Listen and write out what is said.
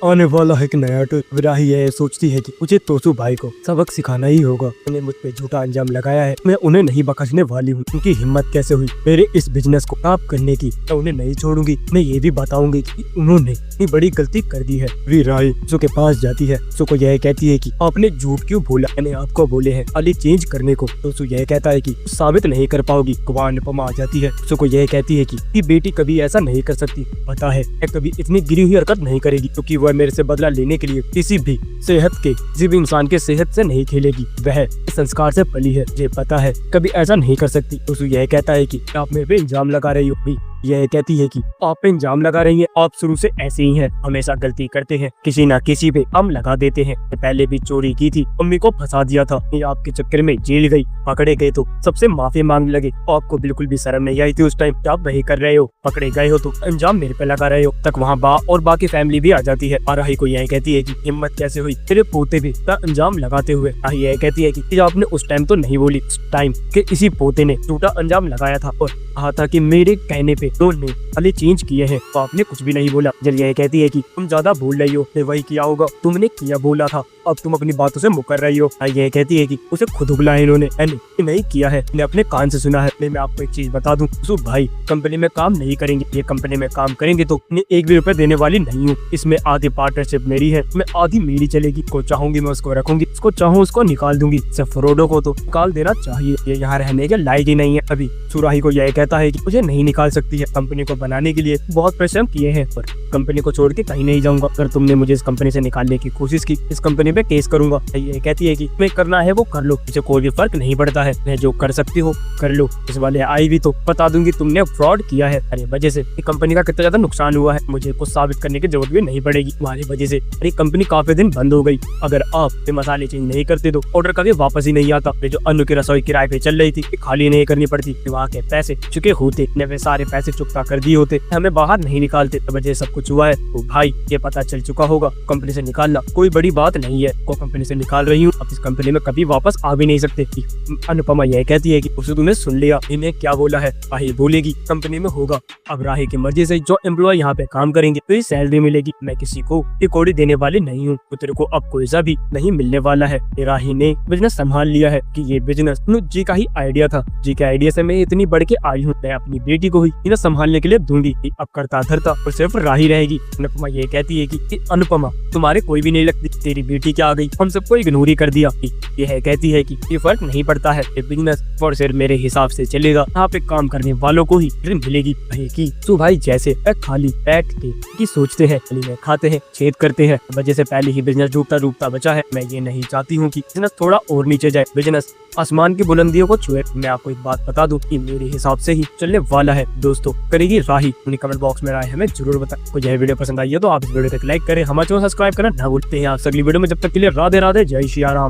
आने वाला है एक नया टूर। राही है सोचती है कि मुझे तोसू भाई को सबक सिखाना ही होगा। उन्हें मुझ पे झूठा अंजाम लगाया है, मैं उन्हें नहीं बख्शने वाली हूँ। उनकी हिम्मत कैसे हुई मेरे इस बिजनेस को खराब करने की। मैं उन्हें नहीं छोड़ूंगी। मैं ये भी बताऊंगी कि उन्होंने इतनी बड़ी गलती कर दी है। वी राही सो के पास जाती है। सो को यह कहती है कि आपने झूठ क्यों बोला, मैंने आपको बोले हैं खाली चेंज करने को। तो सो यह कहता है कि साबित नहीं कर पाओगी। वहाँ अनुपमा आ जाती है। सो को यह कहती है कि बेटी कभी ऐसा नहीं कर सकती। पता है कभी इतनी गिरी हुई हरकत नहीं करेगी, क्योंकि वह मेरे से बदला लेने के लिए किसी भी इंसान के सेहत से नहीं खेलेगी। वह संस्कार से पली है, मुझे पता है कभी ऐसा नहीं कर सकती। तो यह कहता है कि आप मेरे पे इल्जाम लगा रही हो। यह कहती है कि आप पे इल्जाम लगा रही हैं, आप शुरू से ऐसे ही हैं, हमेशा गलती करते हैं, किसी ना किसी पे हम लगा देते हैं। पहले भी चोरी की थी, मम्मी को फंसा दिया था, ये आपके चक्कर में जेल गई, पकड़े गए तो सबसे माफी मांगने लगे। आपको बिल्कुल भी शर्म नहीं आई थी उस टाइम, आप वही कर रहे हो, पकड़े गए हो तो इल्जाम मेरे पे लगा रहे हो। तक वहाँ बा और बाकी फैमिली भी आ जाती है। राही को यह कहती है कि हिम्मत कैसे हुई मेरे पोते भी अंजाम लगाते हुए। राही यह कहती है कि आपने उस टाइम तो नहीं बोली, उस टाइम के इसी पोते ने झूठा अंजाम लगाया था और कहा था कि मेरे कहने पे ने खाली चेंज किए हैं, तो आपने कुछ भी नहीं बोला। जब यह कहती है कि तुम ज्यादा बोल रही हो, वही किया होगा, तुमने किया बोला था, अब तुम अपनी बातों से मुकर रही हो। यह कहती है कि उसे खुद बुलाया इन्होंने, नहीं किया है, मैंने अपने कान से सुना है। मैं आपको एक चीज बता दूं, भाई कंपनी में काम नहीं करेंगे, ये कंपनी में काम करेंगे तो एक भी रुपए देने वाली नहीं हूँ। इसमें आधी पार्टनरशिप मेरी है, मैं आधी मेरी चलेगी। को चाहूंगी मैं उसको रखूंगी, उसको चाहूँ उसको निकाल दूंगी। सिर्फ फ्रॉडो को तो निकाल देना चाहिए, ये यहाँ रहने के लायक ही नहीं है। अभी सुराही को यह कहता है कि मुझे नहीं निकाल सकती है, कंपनी को बनाने के लिए बहुत परिश्रम किए हैं, पर कंपनी को छोड़ के कहीं नहीं जाऊंगा। अगर तुमने मुझे इस कंपनी से निकालने की कोशिश की, इस कंपनी पे केस करूंगा। ये कहती है कि मैं करना है वो कर लो, मुझे कोई भी फर्क नहीं पड़ता है, मैं जो कर सकती हो कर लो। इस वाले आई भी तो बता दूंगी तुमने फ्रॉड किया है, अरे वजह से कंपनी का कितना ज्यादा नुकसान हुआ है, मुझे कुछ साबित करने की जरूरत भी नहीं पड़ेगी तुम्हारी वजह से। अरे कंपनी काफी दिन बंद हो गई, अगर आप मसाले चेंज नहीं करते तो ऑर्डर कभी वापस ही नहीं आता। जो अनु की रसोई किराए पे चल रही थी, खाली नहीं करनी पड़ती, वहाँ के पैसे चुके होते, वे सारे पैसे चुकता कर दिए होते, हमें बाहर नहीं निकालते, वजह सब कुछ हुआ है। तो भाई ये पता चल चुका होगा, कंपनी से निकालना कोई बड़ी बात नहीं है, को कंपनी से निकाल रही हूँ, अब इस कंपनी में कभी वापस आ भी नहीं सकते। अनुपमा यह कहती है कि उसे तुमने सुन लिया, इन्हें क्या बोला है, राही बोलेगी कंपनी में होगा। अब राही की मर्जी से जो एम्प्लॉय यहाँ पे काम करेंगे तो सैलरी मिलेगी, मैं किसी को एक कौड़ी देने वाली नहीं हूँ, तो तेरे को अब कोई सा भी नहीं मिलने वाला है। राही ने बिजनेस संभाल लिया है कि ये बिजनेस जी का ही आइडिया था, जी के आइडिया से मैं इतनी बढ़ के आई हूँ, मैं अपनी बेटी को ही संभालने के लिए दूंगी। अब करता धरता और सिर्फ राही रहेगी। अनुपमा ये कहती है कि अनुपमा तुम्हारे कोई भी नहीं लगती, तेरी बेटी क्या आ गई, हम सबको इग्नोर ही कर दिया। यह कहती है कि ये फर्क नहीं पड़ता है, ये बिजनेस और सिर्फ मेरे हिसाब से चलेगा, यहाँ पे काम करने वालों को ही मिलेगी। तो भाई जैसे खाली बैठ के सोचते हैं, खाली में खाते हैं, छेद करते हैं, वजह से पहले ही बिजनेस डूबता बचा है। मैं ये नहीं चाहती हूँ कि बिजनेस थोड़ा और नीचे जाए, बिजनेस आसमान की बुलंदियों को छुए। मैं आपको एक बात बता दूं कि मेरे हिसाब से ही चलने वाला है। दोस्तों करेगी राही, अपनी कमेंट बॉक्स में राय हमें जरूर बताएं। को यह वीडियो पसंद आई है तो आप इस वीडियो को लाइक करें, हमारे चैनल सब्सक्राइब करना ना भूलते हैं। आप अगली वीडियो में, जब तक के लिए राधे राधे, जय श्री राम।